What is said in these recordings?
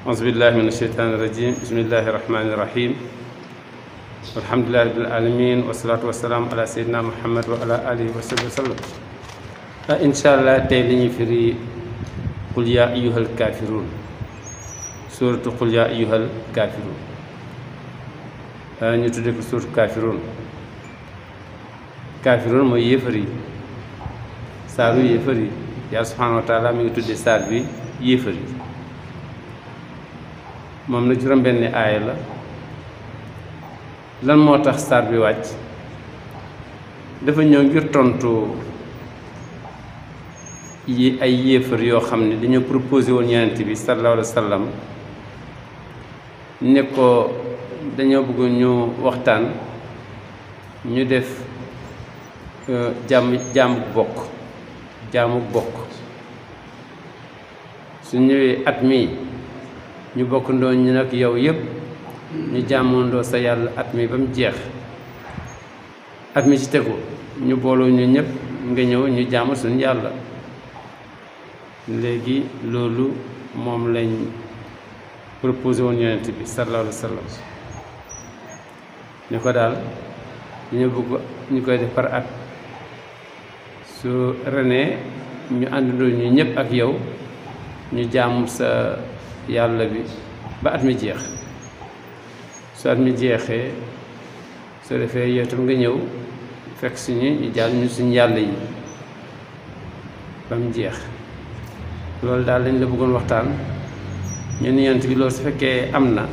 أعوذ بالله من الشيطان الرجيم بسم الله الرحمن الرحيم الحمد لله رب العالمين والصلاة والسلام على سيدنا محمد وعلى آله وصحبه وسلم إن شاء الله تيلي في قل يا أيها الكافرون سورة قل يا أيها الكافرون ñu tudde ko suur kaafiroon mooy yéefar yi saaru yéefar yi yàlla subhaanahu wa taala mi ngi tudde saar bi yéefar yi moom na juróom-benni aaya la lan moo tax saar bi wàcc dafa ñëw ngir tontu yi ay yéefar yoo xam ne dañoo proposé woon yonent bi sallallahu alayhi wa sallam ne ko dañoo bëgg ñu waxtaan ñu def jaamu bokk su ñëwee at mi ñu bokkandoo ñu nag yow yëpp ñu jàmmandoo sa yàlla at mi ba mu jeex at mi ci tegu ñu booloo ñu ñëpp nga ñëw ñu jaamu suñu yàlla léegi loolu moom lañ proposé woon yonent bi sallallahu alayhi wa sallam ñu ko daal ñu bëgg ñu koy def par at su renee ñu àndandoo ñu ñëpp ak yow ñu jaamu sa yàlla bi ba at mi jeex su at mi jeexee soo defee yow tam nga ñëw fekk suñu ñu jàll ñu suñu yàlla yi ba mu jeex loolu daal lañ la bëggoon waxtaan ñu ni yonent bi loolu su fekkee am na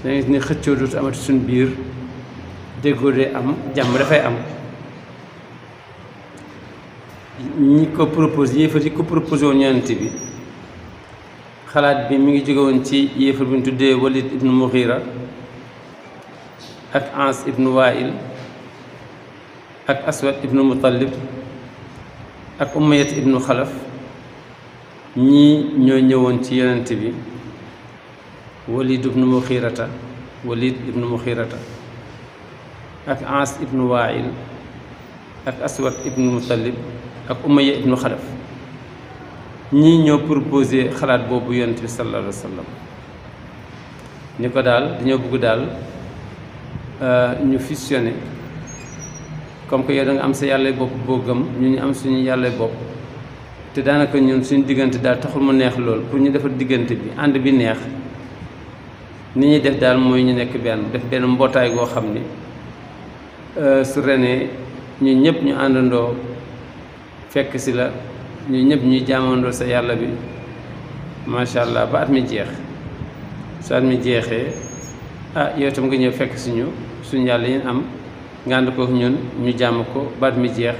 dangay ni xëccoo dootu amati suñu biir déggoo dee am jàmm dafay am ñi ko propose yéefar yi ko proposé woon yonent bi xalaat bi mi ngi jóge woon ci yéefar bu ñu tuddee Walid ibnu Mughira ak Ans ibnu Wail ak Aswad ibnu Mutallib ak Umayyat ibnu Xalaf ñii ñoo ñëwoon ci yonent bi Walid ibnu Mughirata ak Ans ibnu Wail ak Aswad ibnu Mutallib ak Umayya ibnu Xalaf ñii ñoo proposé xalaat boobu yonent bi sallallahu alayhi wa sallam ni ko daal dañoo bëgg daal ñu fusionné comme que yow da nga am sa yàlla bopp boo gëm ñu am suñu yàlla bopp te daanaka ñun suñu diggante daal taxul mu neex lool pour ñu defar diggante bi ànd bi neex ni ñuy def daal mooy ñu nekk def benn mbootaay goo xam ni su renee ñu ñëpp ñu àndandoo fekk si la ñu ñëpp ñuy jaamandoo sa yàlla bi macha allah ba at mi jeex su at mi jeexee yow tam nga ñëw fekk suñu yàlla yi am nga ànd ko ñun ñu jàmm ko ba at mi jeex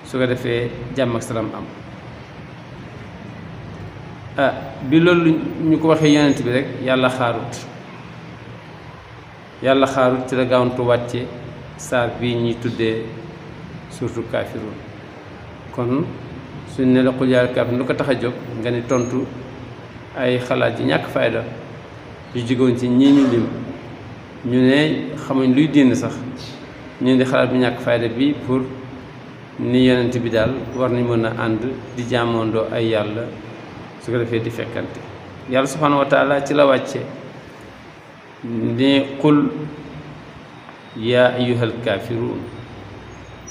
su ko defee jàmm ak salaam am bi loolu ñu ko waxee yonent bi rek yàlla xaarut ci la gaawantu wàcce saar bii ñuy tuddee surtout kaafiruun kon suñ ne la qul yaa ayyuhal kaafiruun lu ko tax a jóg nga ni tontu ay xalaat yi ñàkk fayda yu jógoon ci ñii ñu lim ñu ne xamuñ luy diin sax ñu di xalaat bu ñàkk fayda bi pour ni yonent bi daal war nañ mën a ànd di jaamoondoo ay yàlla su ko defee di fekkante yàlla subhaanahu wa taala ci la wàcce ni qul yaa ayyuhal kaafiruun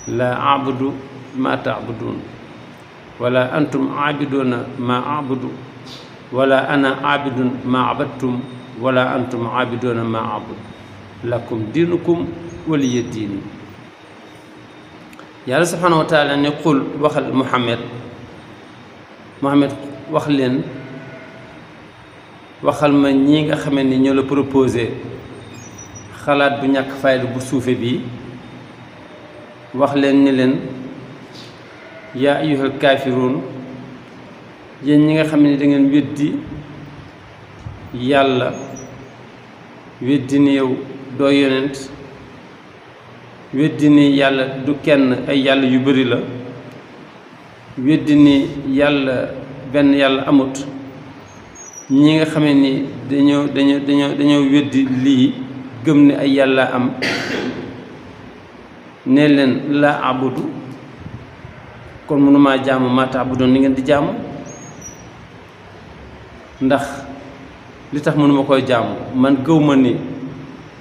laa abudu ma taabuduun wala antum aabiduuna ma abudu wala ana aabidun ma abadtum wala antum aabiduuna ma abud lakum diinukum waliya diini yàlla subhaanahu wa taala ne qul waxal Muhammad waxal ma ñi nga xamee ni ñoo la proposé xalaat bu ñàkk fayda bu suufe bii wax leen ni leen yaa ayyuhal kaafiruun yéen ñi nga xam ne da ngeen weddi yàlla weddi ni yow doo yonent weddi ni yàlla du kenn ay yàlla yu bari la weddi ni yàlla benn yàlla amut ñi nga xamee ni dañoo weddi lii gëm ne ay yàlla am ne leen laa abudu kon mënumaa jaamu maa taabudoon ni ngeen di jaamu ndax li tax mënuma koy jaamu man gëw ma ni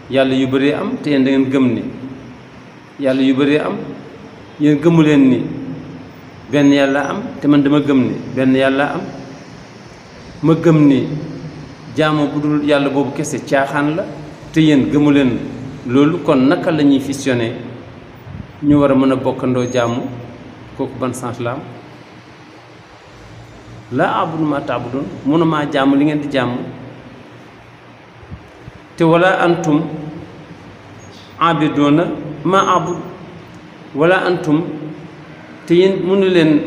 yàlla yu bëree am te yéen da ngeen gëm ni yàlla yu bëree am yéen gëmu leen ni benn yàlla am te man dama gëm ni benn yàlla am ma gëm ni jaamu bu dul yàlla boobu kese caaxaan la te yéen gëmu leen loolu kon naka la ñuy fusionné ñu war a mën a bokkandoo jaamu kooku ban sens la am laa abudu ma taabudun mënumaa jaamu li ngeen di jaamu te wala antum abiduna ma abud wala antum te yéen mënu leen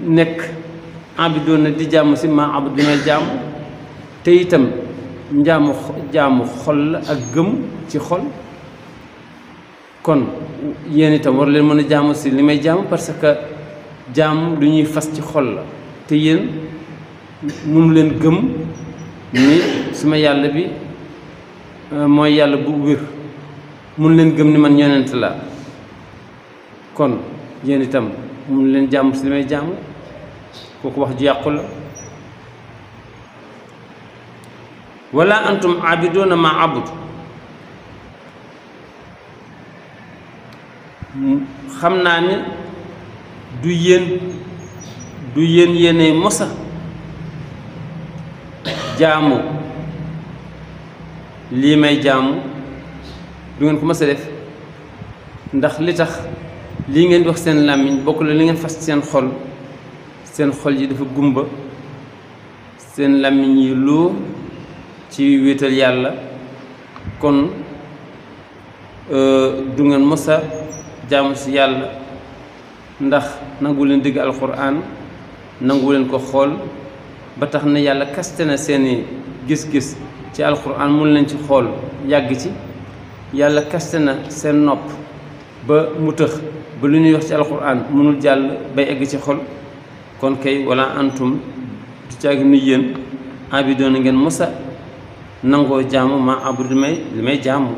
nekk abiduna di jaamu si ma abud li may jaamu te itam jaamu xol la ak gëm ci xol kon yéen itam war leen mën a jaamu si li may jaamu parce que jaamu lu ñuy fas ci xol la te yéen mënu leen gëm ni suma yàlla bi mooy yàlla bu wér mënu leen gëm ni man yonent la kon yéen itam mënu leen jaamu si li may jaamu kooku wax ju yàqu la wala antum abiduna ma abud xam naa ni du yéen yéenay mosa jaamu lii may jaamu du ngeen ko mës a def ndax li tax lii ngeen di wax seen làmmiñ bokk la li ngeen fas seen xol yi dafa gumba seen làmmiñ yi loo ci wéetal yàlla kon du ngeen mës a jaamu si yàlla ndax nangu leen dégg alxuraan nangu leen ko xool ba tax na yàlla kaste na seeni gis-gis ci alxuraan mun leen ci xool yàgg ci yàlla kaste na seen nopp ba mu tëx ba lu ñuy wax ci alxuraan mënul jàll bay egg ci xol kon kay wala antum du caagi nu yéen abidoona ngeen mosa nangoo jaamu ma abud li may jaamu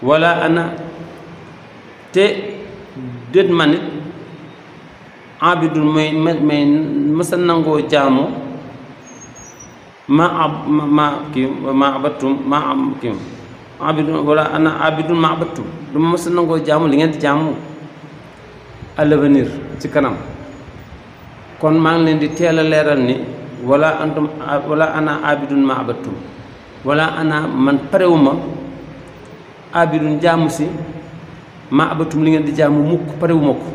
wala ana te déet ma nit abidul may mësa nangoo jaamu ma abattum ma am kii abidul wala ana abidul ma abattum du ma mësa nangoo jaamu li ngeen di jaamu à l'avenir ci kanam kon maa ngi leen di teel a leeral ni wala antum wala ana abidun ma abattum wala ana man parewuma abidun jaamu si ma abatum li ngeen di jaamu mukk parewuma ko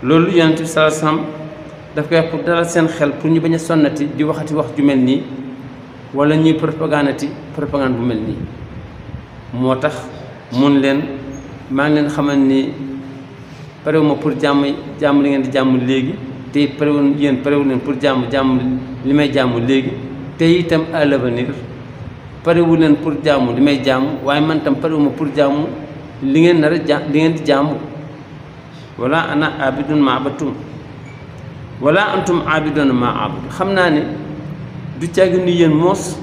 loolu yonent bi sallallahu alayhi wasallam daf koy wax pour dalal seen xel pour ñu bañ a sonnati di waxati wax ju mel nii wala ñuy propagandati propagande bu mel nii moo tax mun leen maa ngi leen xamal ni parewuma pour jàmm li ngeen di jàmm léegi te parewu yéen parewu leen pour jàmm li may jàmm léegi te itam à l'avenir parewu leen pour jaamu li may jaamu waaye man tam parewuma pour jaamu li ngeen nar a li ngeen di jaamu wala ana abidun ma abatum wala antum abidun ma abud xam naa ne du caagi nu yéen moos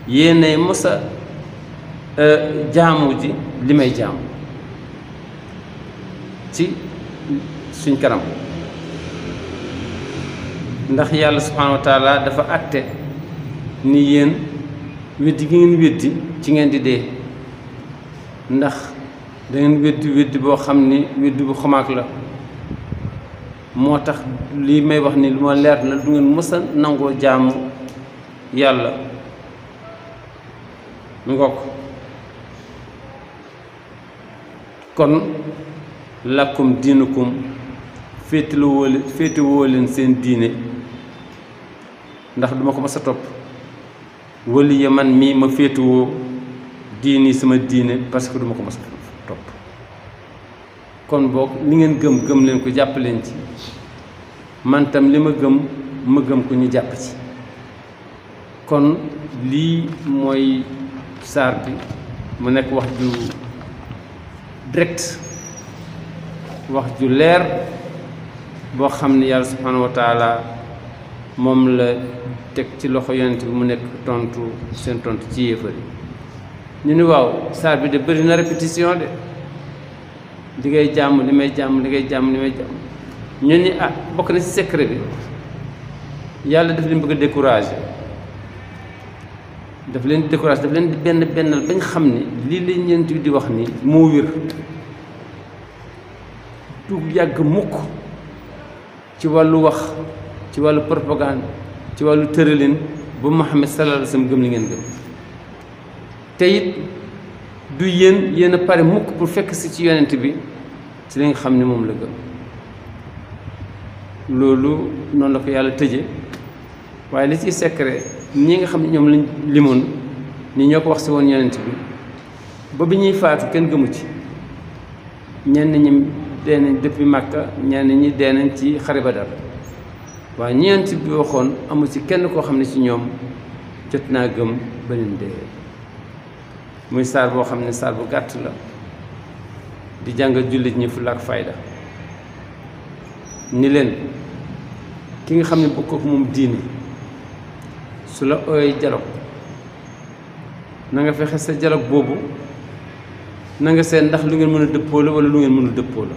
yéenay mosa jaamu ji li may jaamu ci suñ kanam ndax yàlla subhanahu wa taala dafa àtte ni yéen weddi gi ngeen weddi ci ngeen di dee ndax da ngeen weddi boo xam ni weddi bu xamaak la moo tax lii may wax ni lu ma leer na du ngeen mës a nangoo jaamu yàlla mu ngoog kon lakum diinukum féetewoo leen seen diine ndax duma ko mës a topp wali ya man mii ma féetewoo diini sama diine parce que duma ko mës a topp kon boog li ngeen gëm leen ko jàpp leen ci man tam li ma gëm ko ñu jàpp ci kon lii mooy saar bi mu nekk wax ju direct wax ju leer boo xam ne yàlla subhanahu wa taala moom la teg ci loxo yonent bi mu nekk tontu seen tontu ci yéefar yi ñu ni waaw saar bi de bëri na répétition de li ngay jàmm li may jàmm li ngay jàmm li may jàmm ñu ni ah bokk na ci secret bi yàlla daf leen bëgg a décourager daf leen di décourager daf leen di bennal bañ xam ni lii leen ñeent di wax ni moo wér du yàgg mukk ci wàllu wax ci wàllu propagande ci wàllu tëralin ba Muhammad sallallahu alayhi wa sallam gëm li ngeen gëm te it du yéen a pare mukk pour fekk si ci yonent bi ci li nga xam ne moom la gëm loolu noonu la ko yàlla tëje waaye li ciy secret ñi nga xam ne ñoom lañ limoon ni ñoo ko wax si woon yonent bi ba bi ñuy faatu kenn gëmu ci ñenn ñi dee nañ depuis Màkka ñenn ñi dee nañ ci xare Badar waaye ñeent bi waxoon amul ci kenn koo xam ne ci ñoom jot naa gëm beneen dee muy saar boo xam ne saar bu gàtt la di jàngal jullit ñi fulla ak fayda ni leen ki nga xam ne bokk ak moom diine su la ooyee dialogue na nga fexe sa dialogue boobu na nga seet ndax lu ngeen mën a dëppoo la wala lu ngeen mënul dëppoo la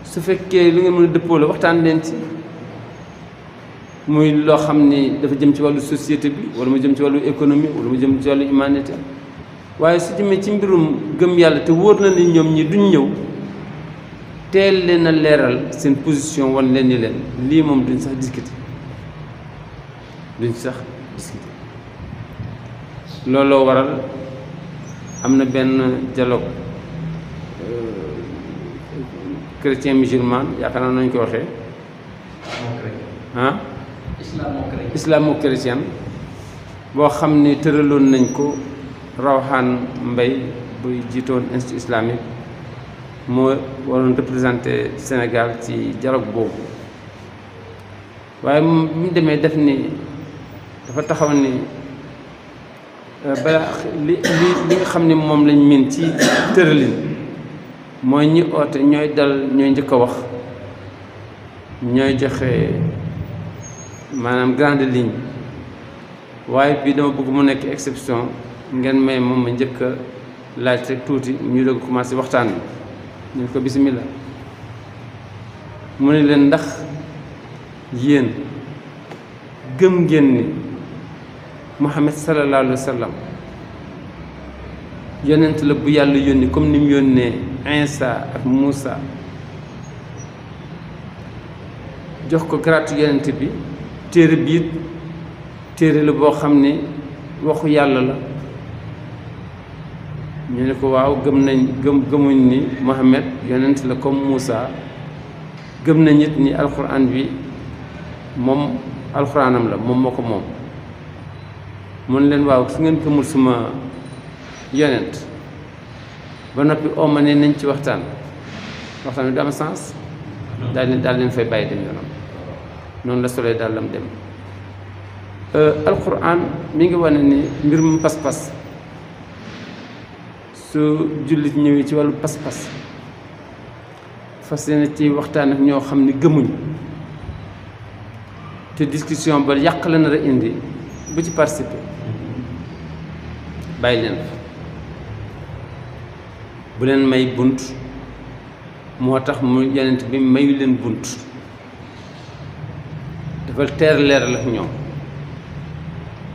su fekkee lu ngeen mën a dëppoo la waxtaan leen ci muy loo xam ni dafa jëm ci wàllu société bi wala mu jëm ci wàllu économie wala mu jëm ci wàllu humanité waaye su jëmee ci mbirum gëm yàlla te wóor na ni ñoom ñi duñ ñëw teel leen a leeral seen position wan leen ni leen lii moom duñ sax discuter looloo waral am na benn dialogue chrétien musulman yaakaar naa nañu ko waxee ah islamo-chrétien boo xam ni tëraloon nañ ko Rawhan Mbay buy jiitoon institut islamique moo waroon représenté Sénégal ci dialogue boobu waaye moom bi mu demee def ni dafa taxaw ni balaa li nga xam ne moom lañ miin ci tëralin mooy ñi oote ñooy dal ñooy njëkk a wax ñooy joxe maanaam grande ligne waaye bii dama bëgg mu nekk exception ngeen may moom ma njëkk a laaj rek tuuti ñu doog commencé waxtaan bi ñu ko bismillah mu ne leen ndax yéen gëm ngeen ni Muhammad sallallahu alayhi wa sallam yonent la bu yàlla yónni comme ni mu yónnee Insa ak Moussa jox ko garaatu yonent bi téere biit téere la boo xam ne waxu yàlla la ñu ne ko waaw gëmuñ ni Muhammad yonent la comme Moussa gëm nañ it ni alxuraan bi moom alxuraanam la moom moo ko moom mun leen waaw su ngeen gëmul suma yonent ba noppi oma ne nañ ci waxtaan bi du am sens daal leen fay bàyyi dem yoonam noonu la solee daal lam dem alxuraan mi ngi wane ni mbirum pas-pas su jullit ñëwee ci wàllu pas-pas fas yéene ci waxtaan ak ñoo xam ne gëmuñ te discussion ba yàq la nar a indi bu ci participer bàyyi leen fa bu leen may bunt moo tax mu yonent bi mayu leen bunt dafa teer leer la ñoom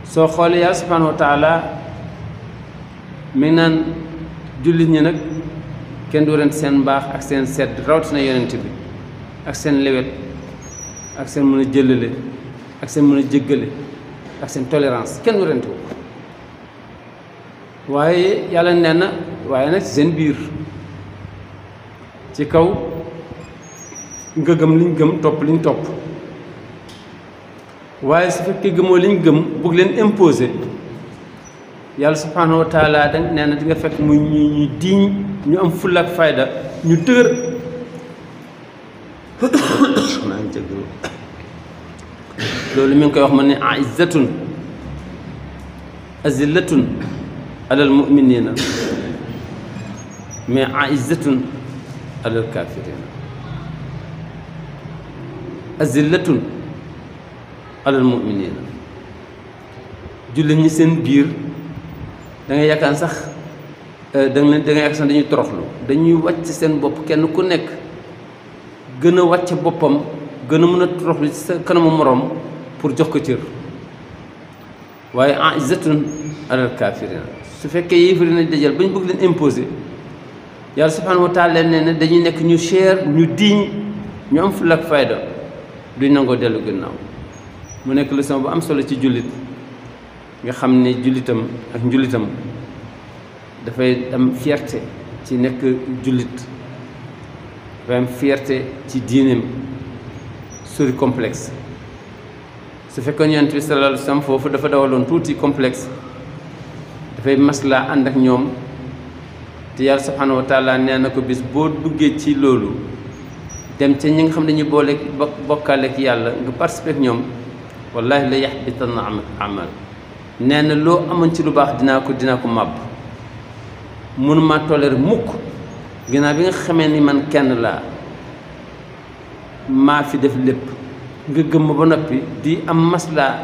soo xoolee yàlla subhanahu wa taala mi ngi naan jullit ñi nag kenn du ren seen mbaax ak seen sedd rawatina yonent bi ak seen lewet ak seen mën a jëlale ak seen mën a jéggale ak seen tolérance kenn du rent ko waaye yàlla nee na waaye nag seen biir ci kaw nga gëm liñ gëm topp liñ topp waaye su fekkee gëmoo liñ gëm bëgg leen imposer yàlla subhanahu wa taala da nee na di nga fekk muy ñu diiñ ñu am fulla ak fayda ñu dëgër maa ngi jéggalu loolu mi ngi koy wax ma ne aizzatun azillatun alal muminina mais aizzatun alal kafirina azillatun alal muminina jullit ñi seen biir da ngay yaakaar sax da nga yaakaar sax dañuy toroxlu dañuy wàcc seen bopp kenn ku nekk gën a wàcce boppam gën a mën a toroxlu ci sa kanamu moroom pour jox ko cër waaye izzatun alal kaafiriina su fekkee yéefari nañ dajal ba ñu bëgg leen imposer yàlla subhaanahu wa taala nee na dañuy nekk ñu cher ñu diñ ñu am fulla ak fayda duñ nangoo dellu gannaaw mu nekk leçon bu am solo ci jullit nga xam ne jullitam ak njullitam dafay am fierté ci nekk jullit dafay am fierté ci diineem sori complexe su fekkoon yonent bi sallallahu alayhi wa sallam foofu dafa dawaloon tuuti complexe dafay maslaa ànd ak ñoom te yàlla subhanahu wa taala nee na ko bis boo duggee ci loolu dem ca ñi nga xam ne dañuy boole bokkaale ak yàlla nga participer ak ñoom wallahi la yaxbitanna amal nee na loo amoon ci lu baax dinaa ko màbb mënuma toléré mukk ginnaaw bi nga xamee ni man kenn laa maa fi def lépp nga gëm ma ba noppi di am maslaa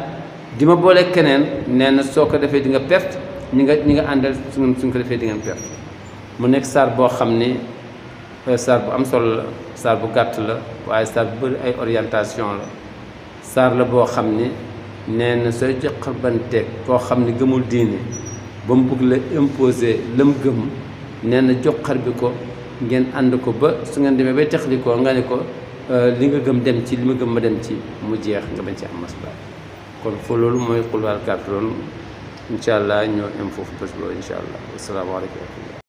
di ma boole keneen nee na soo ko defee di nga perte ñi nga àndal suñ ko defee di ngeen perte mu nekk saar boo xam ni saar bu am solo la saar bu gàtt la waaye saar bu bëri ay orientation la saar la boo xam ni nee na sooy joxabanteeg koo xam ni gëmul diine ba mu bëgg la imposer lam gëm nee na joxar bi ko ngeen ànd ko ba su ngeen demee bay texli ko nga ne ko li nga gëm dem ci li ma gëm ma dem ci mu jeex nga bañ ci am masla kon foo loolu mooy qul huwal kaafiruun incha allah ñoo am foofu bés boobu incha allah asalaamaaleykum